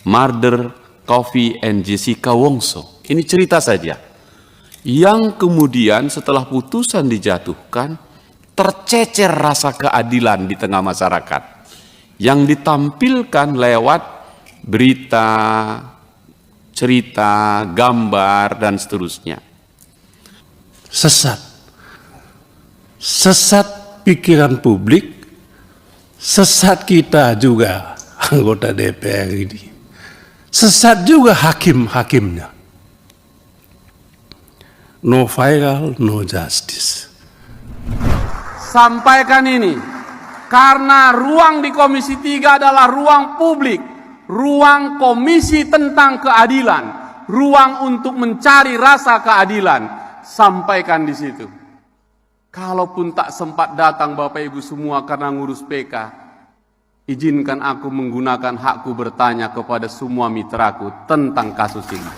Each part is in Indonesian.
murder Coffee and Jessica Wongso. Ini cerita saja. Yang kemudian setelah putusan dijatuhkan, tercecer rasa keadilan di tengah masyarakat. Yang ditampilkan lewat berita, cerita, gambar, dan seterusnya. Sesat pikiran publik, sesat kita juga anggota DPR ini. Sesat juga hakim-hakimnya. No viral, no justice. Sampaikan ini karena ruang di Komisi 3 adalah ruang publik, ruang komisi tentang keadilan, ruang untuk mencari rasa keadilan. Sampaikan di situ. Kalaupun tak sempat datang Bapak Ibu semua karena ngurus PK, izinkan aku menggunakan hakku bertanya kepada semua mitraku tentang kasus ini.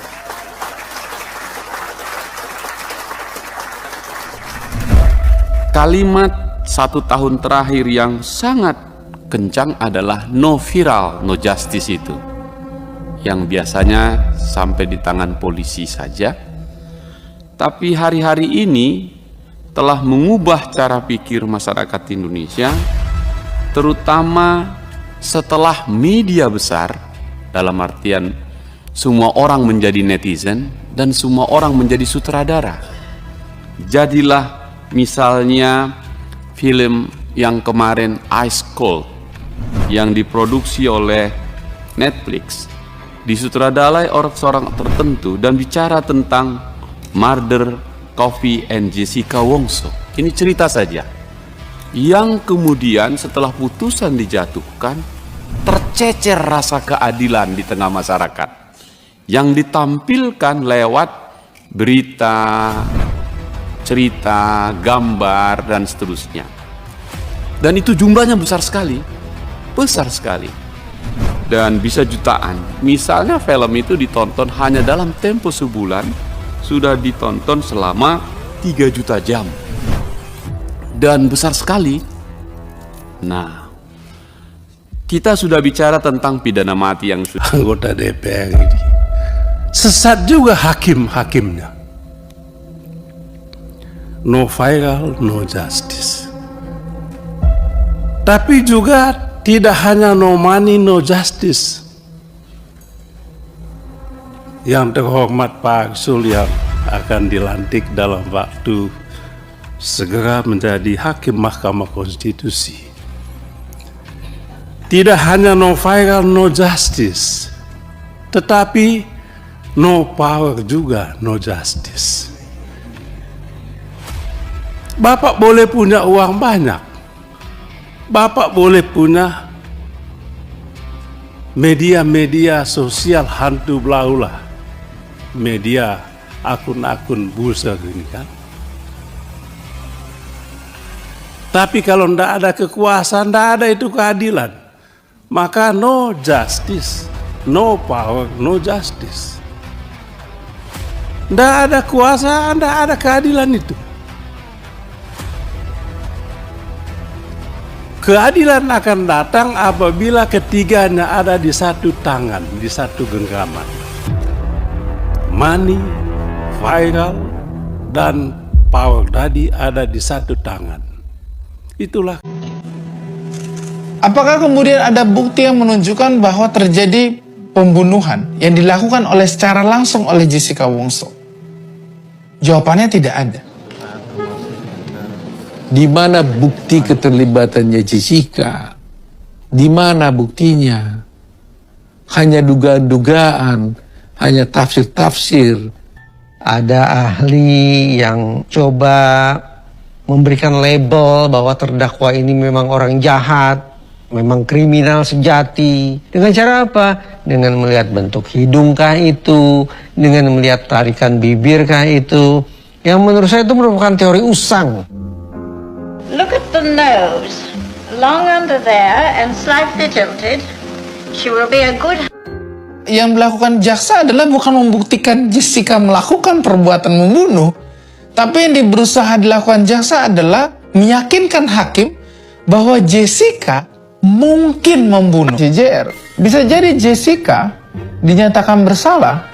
Kalimat 1 tahun terakhir yang sangat kencang adalah no viral, no justice itu. Yang biasanya sampai di tangan polisi saja. Tapi hari-hari ini telah mengubah cara pikir masyarakat Indonesia, terutama setelah media besar, dalam artian semua orang menjadi netizen dan semua orang menjadi sutradara. Jadilah misalnya film yang kemarin Ice Cold yang diproduksi oleh Netflix, disutradarai oleh seorang tertentu dan bicara tentang murder Coffee and Jessica Wongso. Ini cerita saja. Yang kemudian setelah putusan dijatuhkan, tercecer rasa keadilan di tengah masyarakat. Yang ditampilkan lewat berita, cerita, gambar, dan seterusnya. Dan itu jumlahnya besar sekali. Besar sekali. Dan bisa jutaan. Misalnya film itu ditonton hanya dalam tempo sebulan, sudah ditonton selama 3 juta jam. Dan besar sekali. Nah, kita sudah bicara tentang pidana mati yang sudah Anggota DPR ini. Sesat juga hakim-hakimnya. No viral, no justice. Tapi juga tidak hanya no money, no justice. Yang terhormat Pak Arsul yang akan dilantik dalam waktu segera menjadi hakim Mahkamah Konstitusi. Tidak hanya no viral, no justice, tetapi no power juga, no justice. Bapak boleh punya uang banyak, Bapak boleh punya media-media sosial hantu belaulah, media akun-akun buzzer ini kan. Tapi kalau tidak ada kekuasaan, tidak ada itu keadilan. Maka no justice, no power, no justice. Tidak ada kuasa, tidak ada keadilan itu. Keadilan akan datang apabila ketiganya ada di satu tangan, di satu genggaman. Money, viral, dan power tadi ada di satu tangan. Itulah. Apakah kemudian ada bukti yang menunjukkan bahwa terjadi pembunuhan yang dilakukan secara langsung oleh Jessica Wongso? Jawabannya tidak ada. Di mana bukti keterlibatannya Jessica? Di mana buktinya? Hanya dugaan-dugaan, hanya tafsir-tafsir. Ada ahli yang coba memberikan label bahwa terdakwa ini memang orang jahat, memang kriminal sejati. Dengan cara apa? Dengan melihat bentuk hidungkah itu, dengan melihat tarikan bibirkah itu. Yang menurut saya itu merupakan teori usang. Look at the nose, long under there and slightly tilted. She will be a good. Yang dilakukan jaksa adalah bukan membuktikan Jessica melakukan perbuatan membunuh, tapi yang berusaha dilakukan jaksa adalah meyakinkan hakim bahwa Jessica mungkin membunuh. JJR, bisa jadi Jessica dinyatakan bersalah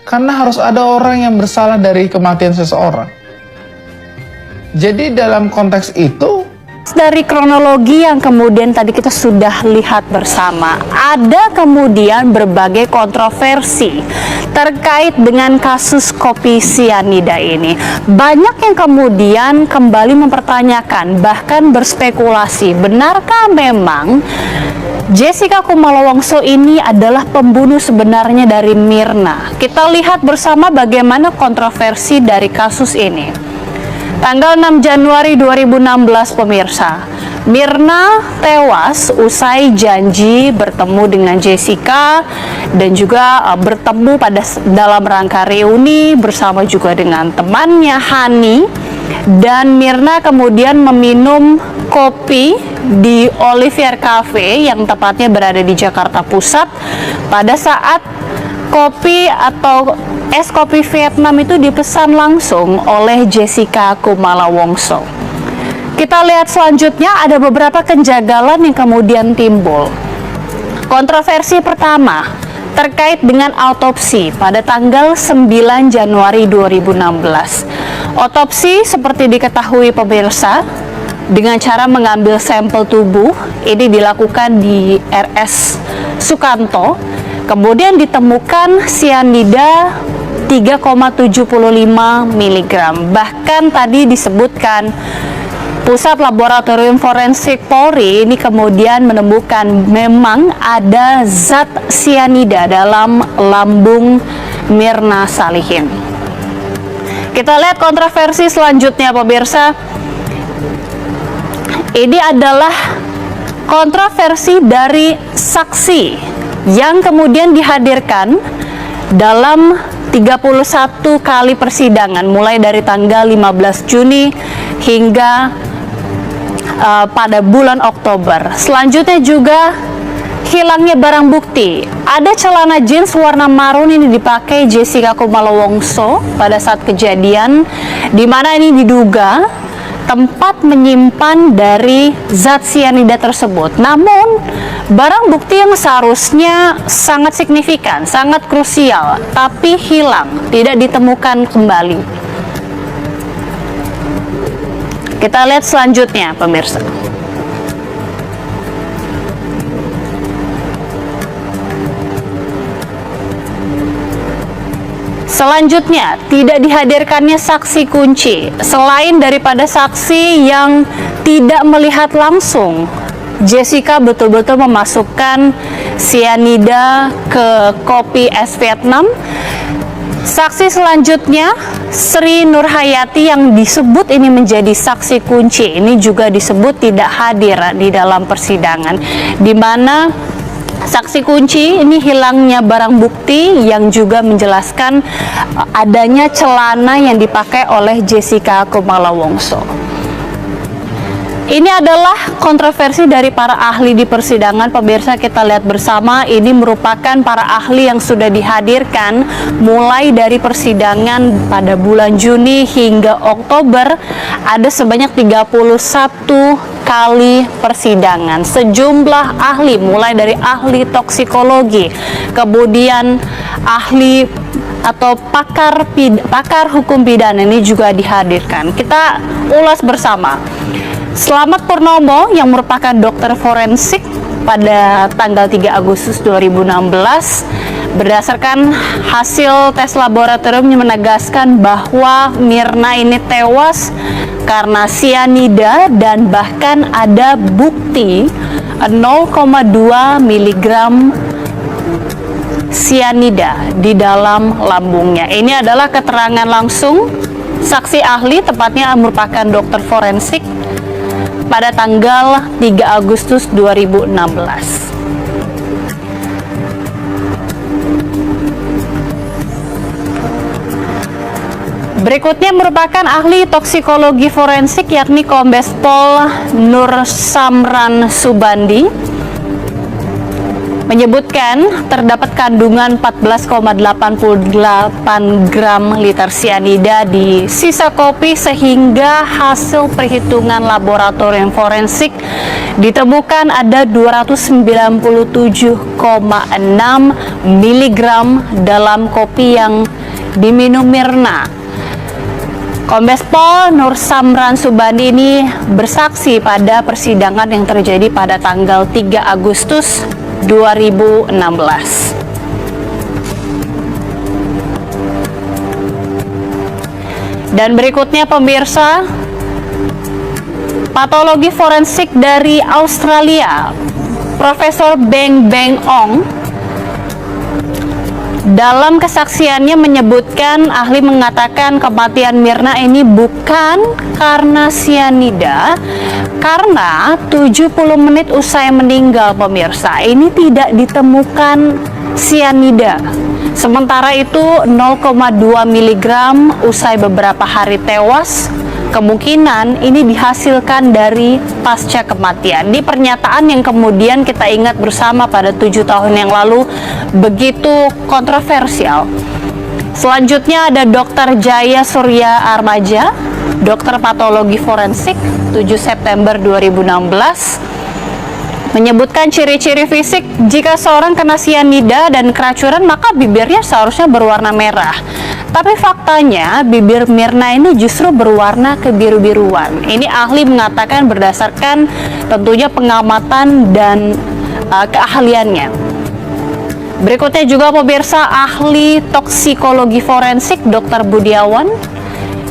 karena harus ada orang yang bersalah dari kematian seseorang. Jadi dalam konteks itu, dari kronologi yang kemudian tadi kita sudah lihat bersama, ada kemudian berbagai kontroversi terkait dengan kasus kopi sianida ini. Banyak yang kemudian kembali mempertanyakan, bahkan berspekulasi, benarkah memang Jessica Kumala Wongso ini adalah pembunuh sebenarnya dari Mirna? Kita lihat bersama bagaimana kontroversi dari kasus ini. Tanggal 6 Januari 2016 pemirsa, Mirna tewas usai janji bertemu dengan Jessica dan juga bertemu dalam rangka reuni bersama juga dengan temannya Hani, dan Mirna kemudian meminum kopi di Olivier Cafe yang tepatnya berada di Jakarta Pusat pada saat kopi atau es kopi Vietnam itu dipesan langsung oleh Jessica Kumala Wongso. Kita lihat selanjutnya ada beberapa kejanggalan yang kemudian timbul. Kontroversi pertama terkait dengan autopsi pada tanggal 9 Januari 2016. Otopsi seperti diketahui pemirsa dengan cara mengambil sampel tubuh ini dilakukan di RS Sukanto. Kemudian ditemukan sianida 3,75 mg. Bahkan tadi disebutkan Pusat Laboratorium Forensik Polri ini kemudian menemukan memang ada zat sianida dalam lambung Mirna Salihin. Kita lihat kontroversi selanjutnya pemirsa. Ini adalah kontroversi dari saksi yang kemudian dihadirkan dalam 31 kali persidangan mulai dari tanggal 15 Juni hingga pada bulan Oktober. Selanjutnya juga hilangnya barang bukti. Ada celana jeans warna marun ini dipakai Jessica Kumala Wongso pada saat kejadian, di mana ini diduga tempat menyimpan dari zat sianida tersebut. Namun barang bukti yang seharusnya sangat signifikan, sangat krusial, tapi hilang, tidak ditemukan kembali. Kita lihat selanjutnya pemirsa. Selanjutnya, tidak dihadirkannya saksi kunci. Selain daripada saksi yang tidak melihat langsung Jessica betul-betul memasukkan sianida ke kopi es Vietnam, saksi selanjutnya Sri Nurhayati yang disebut ini menjadi saksi kunci ini juga disebut tidak hadir di dalam persidangan, di mana saksi kunci ini hilangnya barang bukti yang juga menjelaskan adanya celana yang dipakai oleh Jessica Kumala Wongso. Ini adalah kontroversi dari para ahli di persidangan. Pemirsa, kita lihat bersama, ini merupakan para ahli yang sudah dihadirkan mulai dari persidangan pada bulan Juni hingga Oktober. Ada sebanyak 31 kali persidangan. Sejumlah ahli, mulai dari ahli toksikologi, kemudian ahli atau pakar hukum pidana ini juga dihadirkan. Kita ulas bersama. Selamat Purnomo yang merupakan dokter forensik pada tanggal 3 Agustus 2016 berdasarkan hasil tes laboratorium menegaskan bahwa Mirna ini tewas karena sianida dan bahkan ada bukti 0,2 mg sianida di dalam lambungnya. Ini adalah keterangan langsung saksi ahli, tepatnya merupakan dokter forensik pada tanggal 3 Agustus 2016. Berikutnya merupakan ahli toksikologi forensik yakni Kombes Pol Nur Samran Subandi. menyebutkan terdapat kandungan 14,88 gram liter sianida di sisa kopi sehingga hasil perhitungan laboratorium forensik ditemukan ada 297,6 mg dalam kopi yang diminum Mirna. Kombes Pol Nur Samran Subandi ini bersaksi pada persidangan yang terjadi pada tanggal 3 Agustus 2016. Dan berikutnya pemirsa, patologi forensik dari Australia, Profesor Beng Beng Ong dalam kesaksiannya menyebutkan, ahli mengatakan kematian Mirna ini bukan karena sianida, karena 70 menit usai meninggal pemirsa ini tidak ditemukan sianida. Sementara itu 0,2 mg usai beberapa hari tewas, kemungkinan ini dihasilkan dari pasca kematian. Di pernyataan yang kemudian kita ingat bersama pada 7 tahun yang lalu begitu kontroversial. Selanjutnya ada Dr. Jaya Surya Armaja, dokter patologi forensik, 7 September 2016, menyebutkan ciri-ciri fisik jika seorang kena sianida dan keracunan maka bibirnya seharusnya berwarna merah. Tapi faktanya bibir Mirna ini justru berwarna kebiru-biruan. Ini ahli mengatakan berdasarkan tentunya pengamatan dan keahliannya. Berikutnya juga pemirsa, ahli toksikologi forensik Dr. Budiawan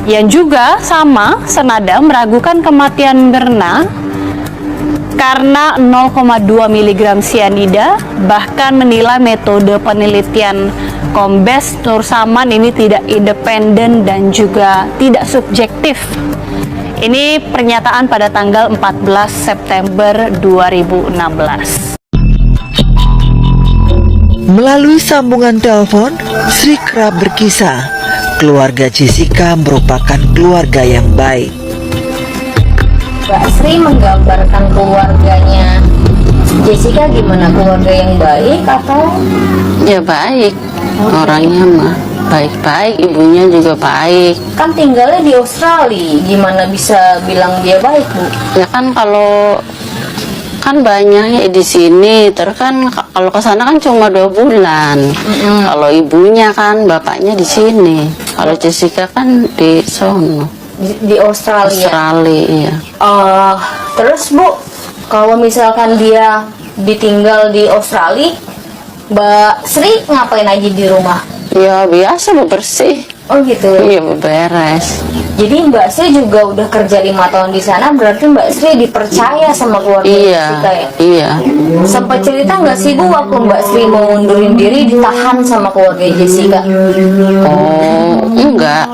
yang juga sama senada meragukan kematian Mirna karena 0,2 mg sianida, bahkan menilai metode penelitian Kombes Nur Saman ini tidak independen dan juga tidak subjektif. Ini pernyataan pada tanggal 14 September 2016. Melalui sambungan telepon, Sri kerap berkisah, keluarga Jessica merupakan keluarga yang baik. Mbak Sri menggambarkan keluarganya Jessica gimana, keluarga yang baik atau? Ya baik, orangnya mah baik-baik, ibunya juga baik. Kan tinggalnya di Australia, gimana bisa bilang dia baik, Bu? Ya kan kalau kan banyaknya di sini, terus kan kalau ke sana kan cuma 2 bulan. Kalau ibunya kan bapaknya di sini, kalau Jessica kan di sono. Di Australia. Iya. Terus Bu, kalau misalkan dia ditinggal di Australia, Mbak Sri ngapain aja di rumah? Ya biasa bebersih. Oh gitu. Iya beberes. Jadi Mbak Sri juga udah kerja 5 tahun di sana, berarti Mbak Sri dipercaya sama keluarga Jessica ya? Iya. Sempat cerita nggak sih Bu waktu Mbak Sri mau ngundurin diri ditahan sama keluarga Jessica? Oh enggak.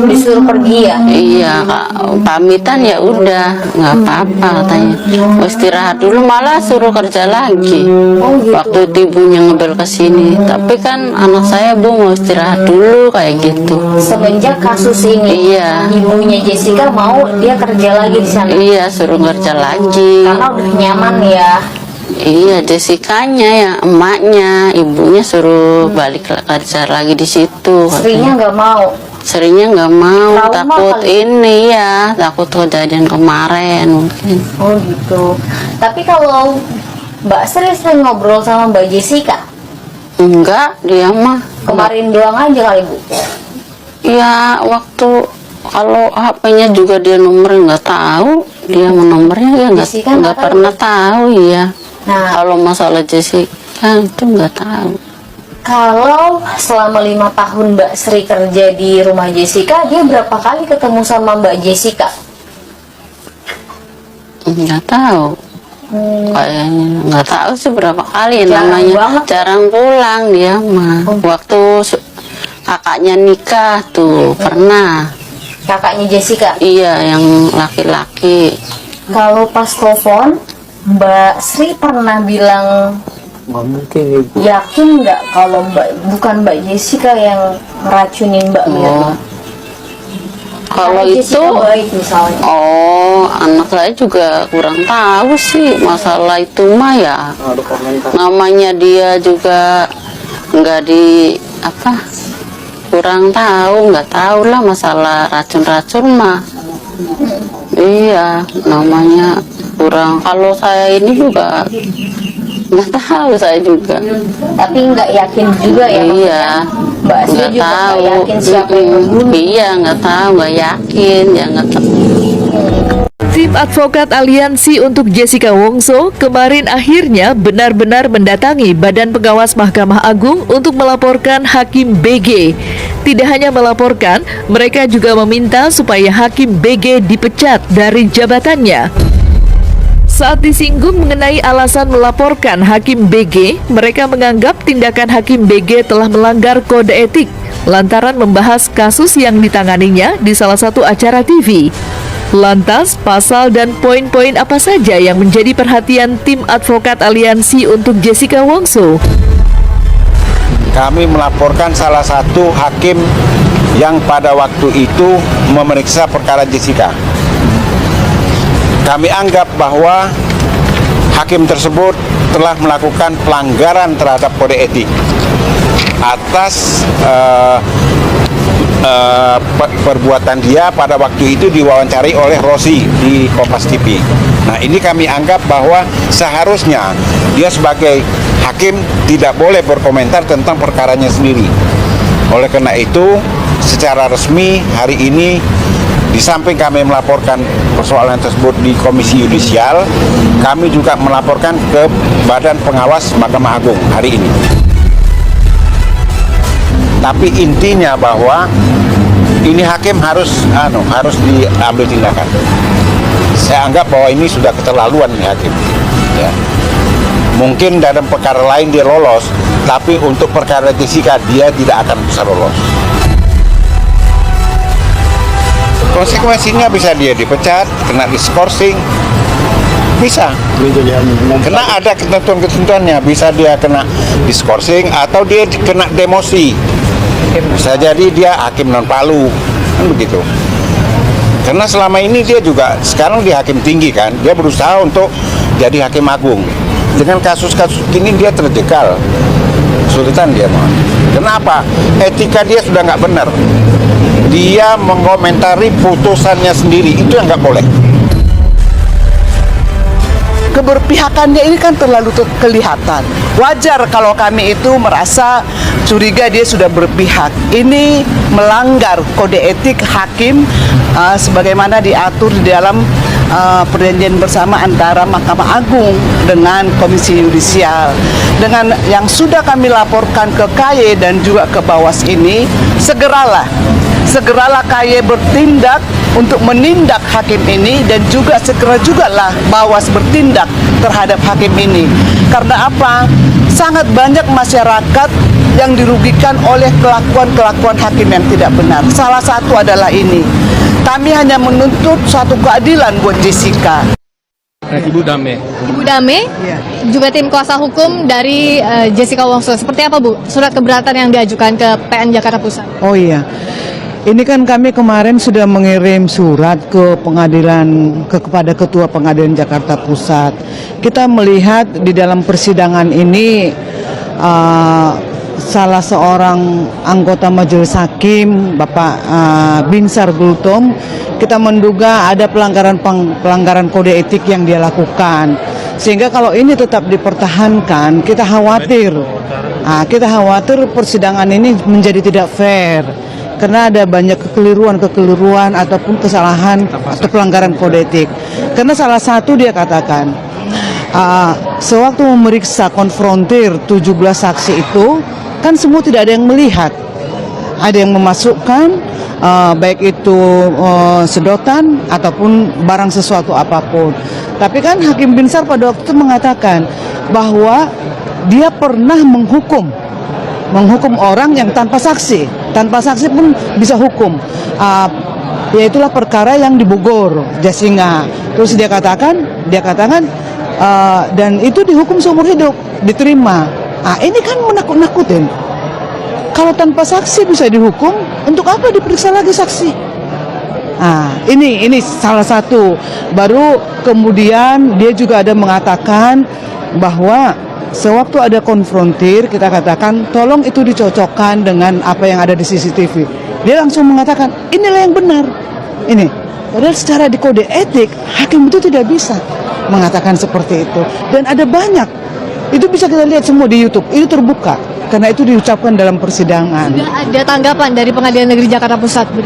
Disuruh pergi ya? Iya Kak, pamitan ya udah nggak apa-apa katanya. Mau istirahat dulu, malah suruh kerja lagi. Oh gitu. Waktu itu ibunya ngebel ke sini, tapi kan anak saya Bu mau istirahat dulu kayak gitu. Semenjak kasus ini, Iya. ibunya Jessica mau dia kerja lagi di sana. Iya suruh kerja lagi. Karena udah nyaman ya. Iya, Jessica-nya ya, emaknya, ibunya suruh balik kerja lagi di situ. Srinya nggak mau. Serinya nggak mau, Trauma takut kali. ini ya, takut kejadian kemarin mungkin. Oh gitu. Tapi kalau Mbak Sri sering ngobrol sama Mbak Jessica, Enggak, dia mah kemarin doang aja kali Bu. ya waktu kalau HP-nya juga dia nomornya nggak tahu, dia nomornya ya Jessica nggak nggak tahu. pernah tahu ya. Nah, Kalau masalah Jessica itu nggak tahu. kalau selama 5 tahun Mbak Sri kerja di rumah Jessica, dia berapa kali ketemu sama Mbak Jessica? Nggak tahu. Kayaknya nggak tahu sih berapa kali, Jarang namanya banget. jarang pulang dia mah. Waktu kakaknya nikah tuh pernah. Kakaknya Jessica. Iya, yang laki-laki. Kalau pas telepon, Mbak Sri pernah bilang yakin nggak kalau bukan Mbak Jessica yang ngeracunin Mbak Mirna? Kalau itu baik misalnya. oh, anak saya juga kurang tahu sih masalah itu mah ya. Namanya dia juga nggak di apa, kurang tahu, nggak tahu lah masalah racun-racun mah. Iya, namanya kurang. Kalau saya ini juga nggak tahu saya juga. Tapi nggak yakin juga ya. Iya, Mbak Sri nggak juga tahu. nggak yakin siapa yang membunuh. Iya, nggak tahu, nggak yakin, ya nggak tahu. Tim advokat Aliansi untuk Jessica Wongso kemarin akhirnya benar-benar mendatangi Badan Pengawas Mahkamah Agung untuk melaporkan Hakim BG. Tidak hanya melaporkan, mereka juga meminta supaya Hakim BG dipecat dari jabatannya. Saat disinggung mengenai alasan melaporkan Hakim BG, mereka menganggap tindakan Hakim BG telah melanggar kode etik lantaran membahas kasus yang ditanganinya di salah satu acara TV. Lantas, pasal dan poin-poin apa saja yang menjadi perhatian tim advokat Aliansi untuk Jessica Wongso? Kami melaporkan salah satu hakim yang pada waktu itu memeriksa perkara Jessica. Kami anggap bahwa hakim tersebut telah melakukan pelanggaran terhadap kode etik atas perbuatan dia pada waktu itu diwawancari oleh Rosi di Kompas TV. Nah, ini kami anggap bahwa seharusnya dia sebagai hakim tidak boleh berkomentar tentang perkaranya sendiri. Oleh karena itu, secara resmi hari ini di samping kami melaporkan persoalan tersebut di Komisi Yudisial, kami juga melaporkan ke Badan Pengawas Mahkamah Agung hari ini. Tapi intinya bahwa ini hakim harus diambil tindakan. Saya anggap bahwa ini sudah keterlaluan nih hakim. Ya. Mungkin dalam perkara lain dia lolos, tapi untuk perkara Jessica dia tidak akan bisa lolos. Konsekuensinya bisa dia dipecat, kena diskorsing, bisa. Kena ada ketentuan-ketentuannya, bisa dia kena diskorsing atau dia kena demosi. Bisa jadi dia hakim non palu, kan begitu. Karena selama ini dia juga sekarang di hakim tinggi kan, dia berusaha untuk jadi hakim agung. Dengan kasus-kasus ini dia terjegal, kesulitan dia. Kenapa? Etika dia sudah nggak benar. Dia mengomentari putusannya sendiri, itu yang nggak boleh. Keberpihakannya ini kan terlalu kelihatan. Wajar kalau kami itu merasa curiga dia sudah berpihak. Ini melanggar kode etik hakim sebagaimana diatur di dalam perjanjian bersama antara Mahkamah Agung dengan Komisi Yudisial. Dengan yang sudah kami laporkan ke KY dan juga ke Bawas ini, segeralah KY bertindak untuk menindak hakim ini dan juga segera jugalah Bawas bertindak terhadap hakim ini. Karena apa? Sangat banyak masyarakat yang dirugikan oleh kelakuan-kelakuan hakim yang tidak benar. Salah satu adalah ini. Kami hanya menuntut suatu keadilan buat Jessica. Ibu Dame. Ibu Dame, Ya. juga tim kuasa hukum dari Jessica Wongso. Seperti apa, Bu, surat keberatan yang diajukan ke PN Jakarta Pusat? Oh iya. Ini kan kami kemarin sudah mengirim surat ke kepada Ketua Pengadilan Jakarta Pusat. Kita melihat di dalam persidangan ini salah seorang anggota Majelis Hakim, Bapak Binsar Gultom, kita menduga ada pelanggaran kode etik yang dia lakukan. Sehingga kalau ini tetap dipertahankan, kita khawatir persidangan ini menjadi tidak fair. Karena ada banyak kekeliruan ataupun kesalahan atau pelanggaran kode etik. Karena salah satu dia katakan, sewaktu memeriksa konfrontir 17 saksi itu, kan semua tidak ada yang melihat. Ada yang memasukkan, baik itu sedotan ataupun barang sesuatu apapun. Tapi kan Hakim Binsar pada waktu itu mengatakan bahwa dia pernah menghukum orang yang tanpa saksi pun bisa hukum. Yaitulah perkara yang di Bogor, Jasinga. Terus dia katakan dan itu dihukum seumur hidup, diterima. Ini kan menakut-nakutin. Kalau tanpa saksi bisa dihukum, untuk apa diperiksa lagi saksi? Nah, ini salah satu. Baru kemudian dia juga ada mengatakan bahwa sewaktu ada konfrontir, kita katakan tolong itu dicocokkan dengan apa yang ada di CCTV. Dia langsung mengatakan inilah yang benar. Ini. Padahal secara di kode etik hakim itu tidak bisa mengatakan seperti itu. Dan ada banyak. Itu bisa kita lihat semua di YouTube. Itu terbuka karena itu diucapkan dalam persidangan. Sudah ada tanggapan dari Pengadilan Negeri Jakarta Pusat, Bu?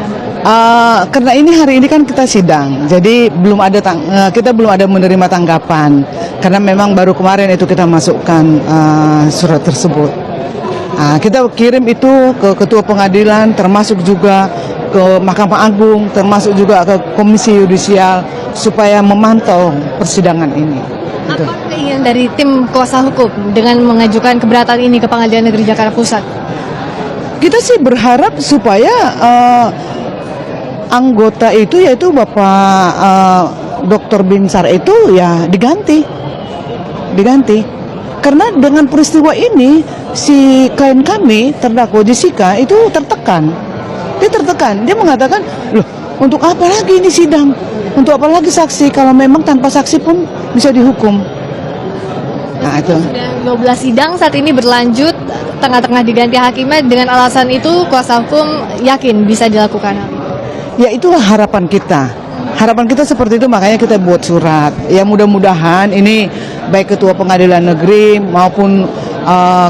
Karena hari ini kan kita sidang, jadi kita belum ada menerima tanggapan karena memang baru kemarin itu kita masukkan surat tersebut. Kita kirim itu ke Ketua Pengadilan, termasuk juga ke Mahkamah Agung, termasuk juga ke Komisi Yudisial supaya memantau persidangan ini. Apa keinginan dari tim kuasa hukum dengan mengajukan keberatan ini ke Pengadilan Negeri Jakarta Pusat? Kita sih berharap supaya anggota itu yaitu Bapak Dr. Binsar itu ya diganti. Karena dengan peristiwa ini si klien kami terdakwa Jessica itu tertekan. Dia mengatakan, loh untuk apa lagi ini sidang? Untuk apa lagi saksi kalau memang tanpa saksi pun bisa dihukum. Nah itu. Sudah 12 sidang saat ini berlanjut, tengah-tengah diganti hakimnya, dengan alasan itu kuasa hukum yakin bisa dilakukan. Ya itulah harapan kita. Harapan kita seperti itu, makanya kita buat surat. Ya mudah-mudahan ini baik Ketua Pengadilan Negeri maupun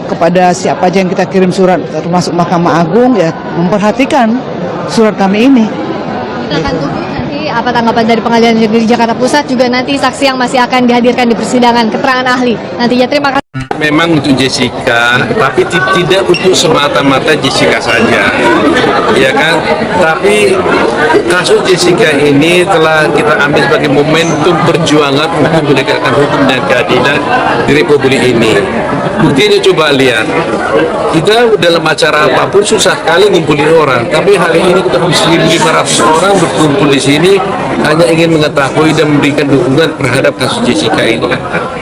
kepada siapa aja yang kita kirim surat, termasuk Mahkamah Agung, ya memperhatikan surat kami ini. Kita akan tunggu nanti apa tanggapan dari Pengadilan Negeri Jakarta Pusat, juga nanti saksi yang masih akan dihadirkan di persidangan, keterangan ahli. Nantinya terima kasih. Memang untuk Jessica, tapi tidak untuk semata-mata Jessica saja, ya kan? Tapi kasus Jessica ini telah kita ambil sebagai momentum perjuangan untuk menegakkan hukum dan keadilan di Republik ini. Buktinya coba lihat, kita dalam acara apapun susah sekali ngumpulin orang, tapi hari ini kita 1.500 orang berkumpul di sini hanya ingin mengetahui dan memberikan dukungan terhadap kasus Jessica ini.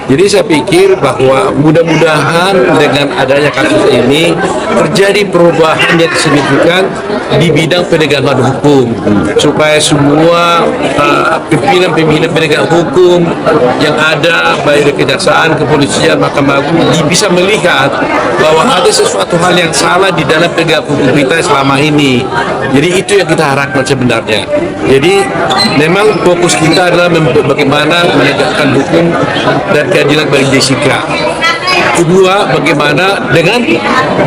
Jadi saya pikir bahwa mudah-mudahan dengan adanya kasus ini terjadi perubahan yang signifikan di bidang penegakan hukum, supaya semua pimpinan-pimpinan penegak hukum yang ada baik dari kejaksaan, kepolisian, Mahkamah Agung bisa melihat bahwa ada sesuatu hal yang salah di dalam penegak hukum kita selama ini. Jadi itu yang kita harapkan sebenarnya. Jadi memang fokus kita adalah bagaimana menegakkan hukum dan keadilan bagi Jessica. Kedua, bagaimana dengan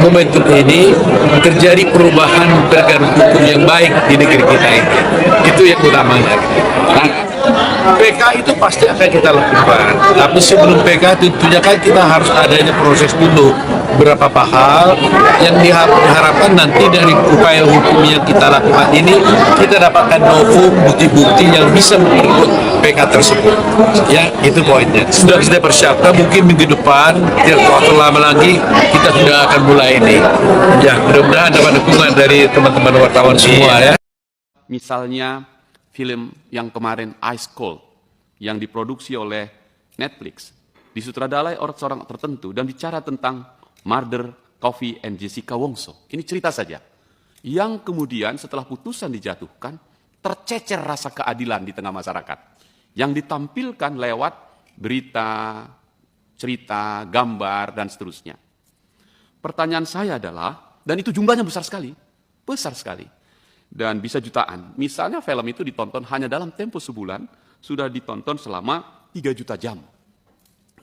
momentum ini terjadi perubahan penegakan hukum yang baik di negeri kita ini. Itu yang utamanya. Nah, PK itu pasti akan kita lakukan. Tapi sebelum PK tentunya kan kita harus adanya proses dulu. Beberapa hal yang diharapkan nanti dari upaya hukum yang kita lakukan ini, kita dapatkan novum bukti-bukti yang bisa memperkuat PK tersebut. Ya, itu poinnya. Sudah kita persiapkan, mungkin minggu depan, tidak terlalu lama lagi, kita sudah akan mulai ini. Ya, mudah-mudahan dapat dukungan dari teman-teman wartawan semua ya. Misalnya film yang kemarin Ice Cold yang diproduksi oleh Netflix, disutradarai oleh seorang tertentu dan bicara tentang Murder Coffee and Jessica Wongso. Ini cerita saja. Yang kemudian setelah putusan dijatuhkan, tercecer rasa keadilan di tengah masyarakat. Yang ditampilkan lewat berita, cerita, gambar, dan seterusnya. Pertanyaan saya adalah, dan itu jumlahnya besar sekali. Dan bisa jutaan. Misalnya film itu ditonton hanya dalam tempo sebulan, sudah ditonton selama 3 juta jam.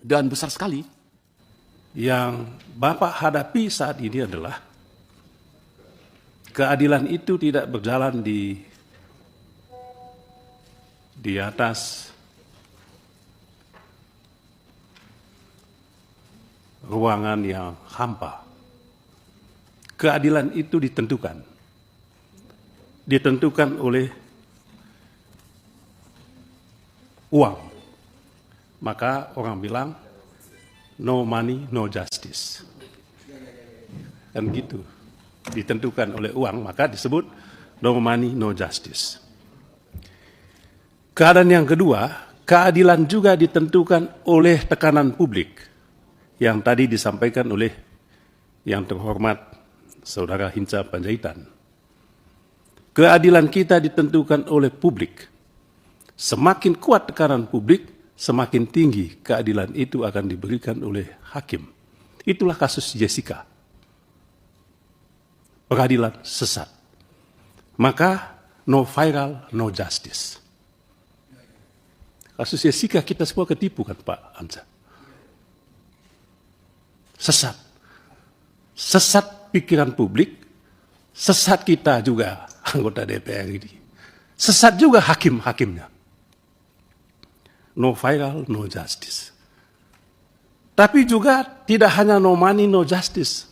Dan besar sekali. Yang Bapak hadapi saat ini adalah keadilan itu tidak berjalan di atas ruangan yang hampa. Keadilan itu ditentukan oleh uang. Maka orang bilang no money, no justice. Kan gitu. Ditentukan oleh uang, maka disebut no money, no justice. Keadaan yang kedua, keadilan juga ditentukan oleh tekanan publik yang tadi disampaikan oleh yang terhormat Saudara Hinca Panjaitan. Keadilan kita ditentukan oleh publik. Semakin kuat tekanan publik, semakin tinggi keadilan itu akan diberikan oleh hakim. Itulah kasus Jessica. Peradilan sesat. Maka no viral, no justice. Kasus Jessica kita semua ketipu kan Pak Anza. Sesat. Sesat pikiran publik, sesat kita juga anggota DPR ini. Sesat juga hakim-hakimnya. No viral, no justice. Tapi juga tidak hanya no money, no justice.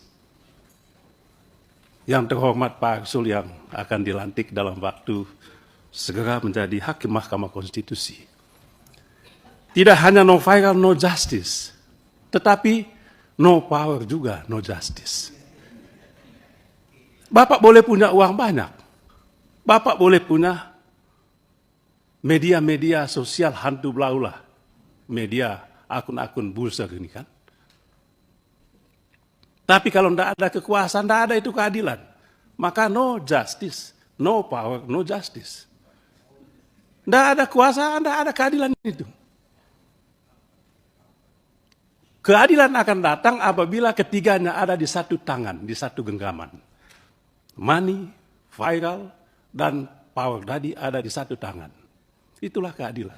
Yang terhormat Pak Arsul yang akan dilantik dalam waktu segera menjadi hakim Mahkamah Konstitusi. Tidak hanya no viral, no justice. Tetapi no power juga, no justice. Bapak boleh punya uang banyak. Bapak boleh punya media-media sosial hantu belaulah, media akun-akun bursa ini kan. Tapi kalau tidak ada kekuasaan, tidak ada itu keadilan. Maka no justice, no power, no justice. Tidak ada kuasa, tidak ada keadilan itu. Keadilan akan datang apabila ketiganya ada di satu tangan, di satu genggaman. Money, viral, dan power tadi ada di satu tangan. Itulah keadilan.